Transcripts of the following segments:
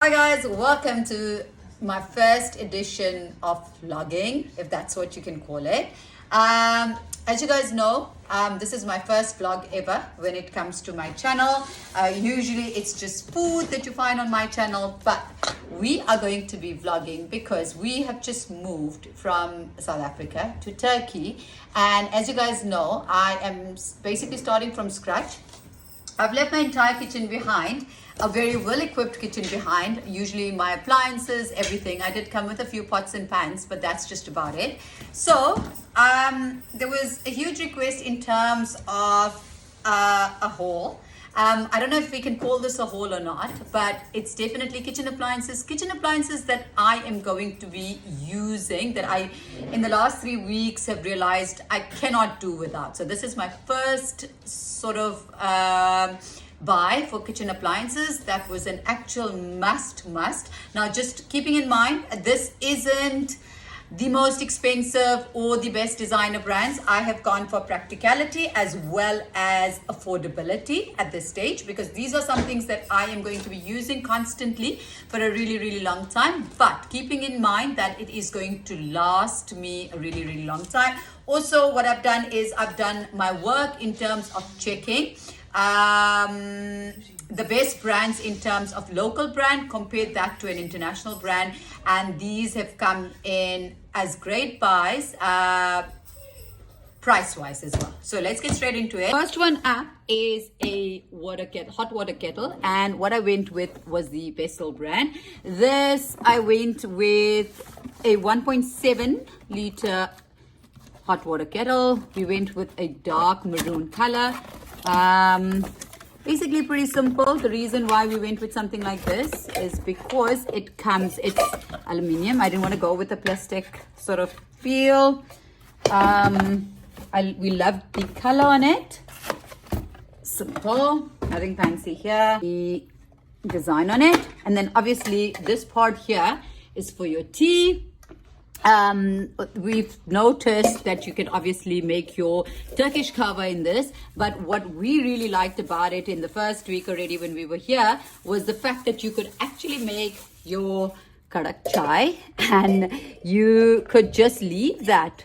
Hi guys, welcome to my first edition of vlogging, if that's what you can call it. As you guys know, this is my first vlog ever when it comes to my channel. Usually it's just food that you find on my channel, but we are going to be vlogging because we have just moved from South Africa to Turkey. And as you guys know, I am basically starting from scratch. I've left my entire kitchen behind, a very well-equipped kitchen behind, usually my appliances, everything. I did come with a few pots and pans, but that's just about it. So there was a huge request in terms of a haul. I don't know if we can call this a haul or not, but it's definitely kitchen appliances that I am going to be using, that I, in the last 3 weeks, have realized I cannot do without. So this is my first sort of buy for kitchen appliances. That was an actual must. Now, just keeping in mind, this isn't the most expensive or the best designer brands. I have gone for practicality as well as affordability at this stage, because these are some things that I am going to be using constantly for a really long time, but keeping in mind that it is going to last me a really long time. Also, what I've done is I've done my work in terms of checking the best brands in terms of local brand, compared that to an international brand, and these have come in as great buys price wise as well. So let's get straight into it. First one up is a hot water kettle, and what I went with was the Vessel brand. This I went with a 1.7 liter hot water kettle. We went with a dark maroon color. Basically pretty simple. The reason why we went with something like this is because it's aluminium. I didn't want to go with a plastic sort of feel. We loved the color on it. Simple, nothing fancy here. The design on it, and then obviously this part here is for your tea. We've noticed that you can obviously make your Turkish kahwa in this, but what we really liked about it in the first week already when we were here was the fact that you could actually make your karak chai, and you could just leave that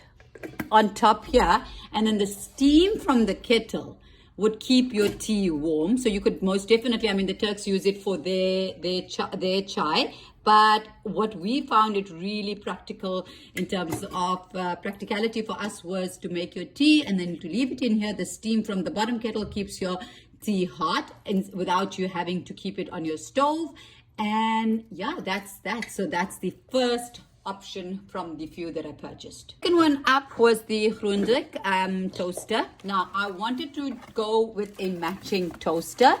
on top here, and then the steam from the kettle would keep your tea warm. So you could most definitely, I mean, the Turks use it for their chai, but what we found it really practical in terms of practicality for us was to make your tea and then to leave it in here. The steam from the bottom kettle keeps your tea hot and without you having to keep it on your stove. And yeah, that's that. So that's the first option from the few that I purchased. Second one up was the Blendet toaster. Now I wanted to go with a matching toaster,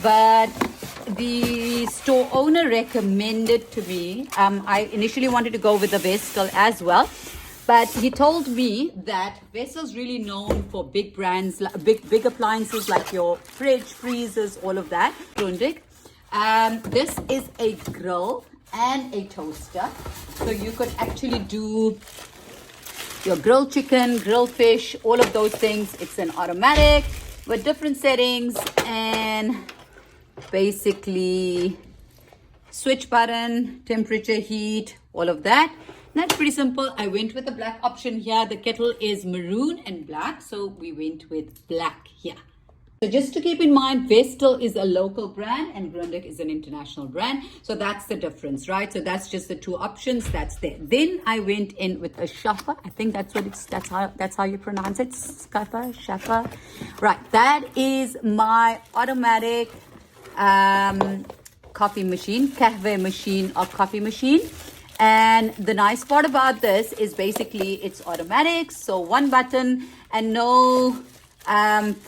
but the store owner recommended to me, I initially wanted to go with the Vestel as well, but he told me that Vestel's really known for big brands, big appliances like your fridge, freezers, all of that. Blendet. This is a grill and a toaster, so you could actually do your grilled chicken, grilled fish, all of those things. It's an automatic with different settings, and basically switch button, temperature, heat, all of that. And that's pretty simple. I went with the black option here. The kettle is maroon and black, so we went with black here. So just to keep in mind, Vestel is a local brand and Blendet is an international brand. So that's the difference, right? So that's just the two options that's there. Then I went in with a shaffa. I think that's what that's how you pronounce it. Shaffa. Right. That is my automatic coffee machine, kahve machine or coffee machine. And the nice part about this is basically it's automatic. So one button and no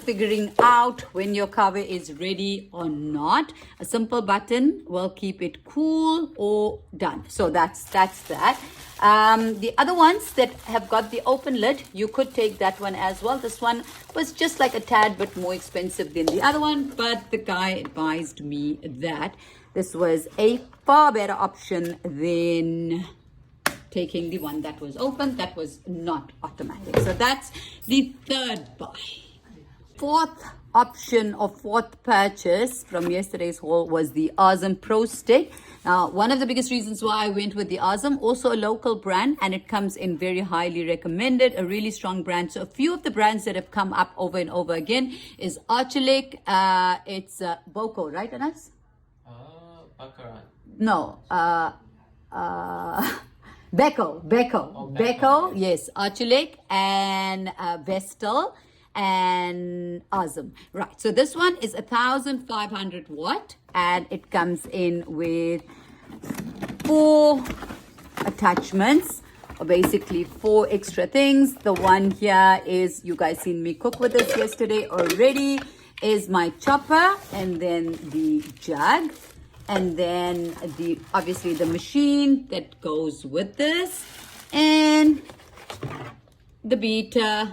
figuring out when your kahve is ready or not. A simple button will keep it cool or done. So that's that. The other ones that have got the open lid, you could take that one as well. This one was just like a tad bit more expensive than the other one, but the guy advised me that this was a far better option than taking the one that was open, that was not automatic. So that's the third buy. Fourth option or fourth purchase from yesterday's haul was the Azam Pro Stick. Now, one of the biggest reasons why I went with the Azam, also a local brand, and it comes in very highly recommended, a really strong brand. So a few of the brands that have come up over and over again is Archelic, it's Boko, right, Anas? Baccarat. No, Beko, Beko, yes, Archelic and Vestal and Azam. Right, so this one is 1,500 watt and it comes in with 4 attachments, or basically 4 extra things. The one here is, you guys seen me cook with this yesterday already, is my chopper, and then the jug, and then the obviously the machine that goes with this, and the beater,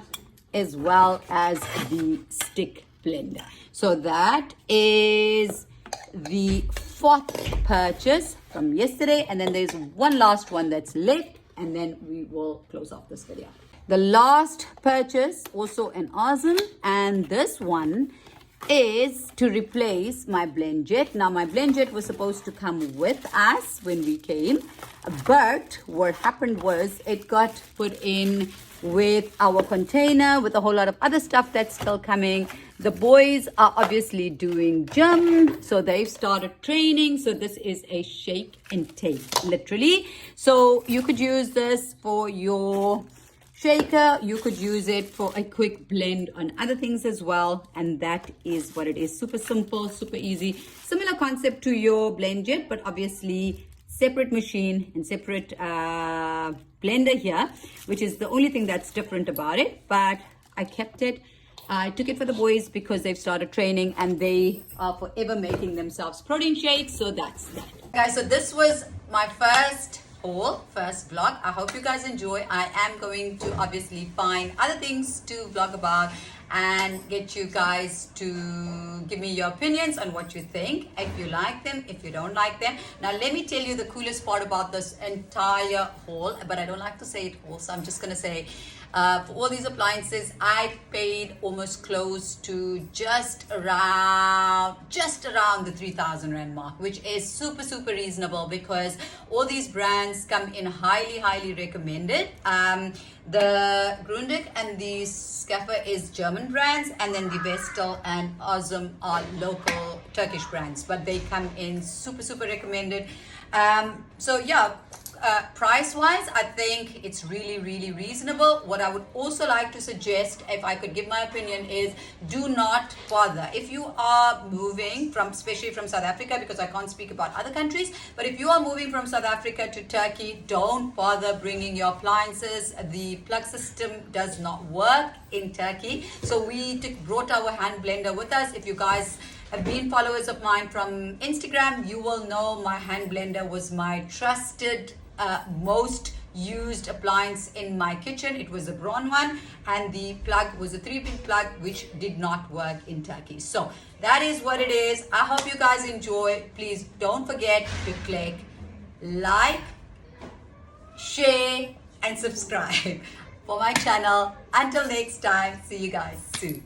as well as the stick blender. So that is the 4th purchase from yesterday, and then there's one last one that's left, and then we will close off this video. The last purchase, also an Azam, and this one is to replace my Blendet. Now my Blendet was supposed to come with us when we came, but what happened was it got put in with our container with a whole lot of other stuff that's still coming. The boys are obviously doing gym, so they've started training. So this is a shake and take, literally. So you could use this for your shaker, you could use it for a quick blend on other things as well, and that is what it is. Super simple, super easy, similar concept to your Blendet, but obviously separate machine and separate blender here, which is the only thing that's different about it. But I kept it. I took it for the boys because they've started training and they are forever making themselves protein shakes. So that's that, guys. So this was my first vlog. I hope you guys enjoy. I am going to obviously find other things to vlog about and get you guys to give me your opinions on what you think, if you like them, if you don't like them. Now let me tell you the coolest part about this entire haul, but I don't like to say it haul, so I'm just gonna say for all these appliances I paid almost close to just around the 3,000 rand mark, which is super reasonable because all these brands come in highly recommended. The Grundig and the Scaffer is German brands, and then the Vestal and Azam are local Turkish brands, but they come in super recommended. So yeah, price wise I think it's really reasonable. What I would also like to suggest, if I could give my opinion, is do not bother if you are moving from, especially from South Africa, because I can't speak about other countries, but if you are moving from South Africa to Turkey, don't bother bringing your appliances. The plug system does not work in Turkey, so we brought our hand blender with us. If you guys have been followers of mine from Instagram, you will know my hand blender was my trusted most used appliance in my kitchen. It was a Braun one, and the plug was a 3-pin plug which did not work in Turkey. So that is what it is. I hope you guys enjoy. Please don't forget to click like, share and subscribe for my channel. Until next time, see you guys soon.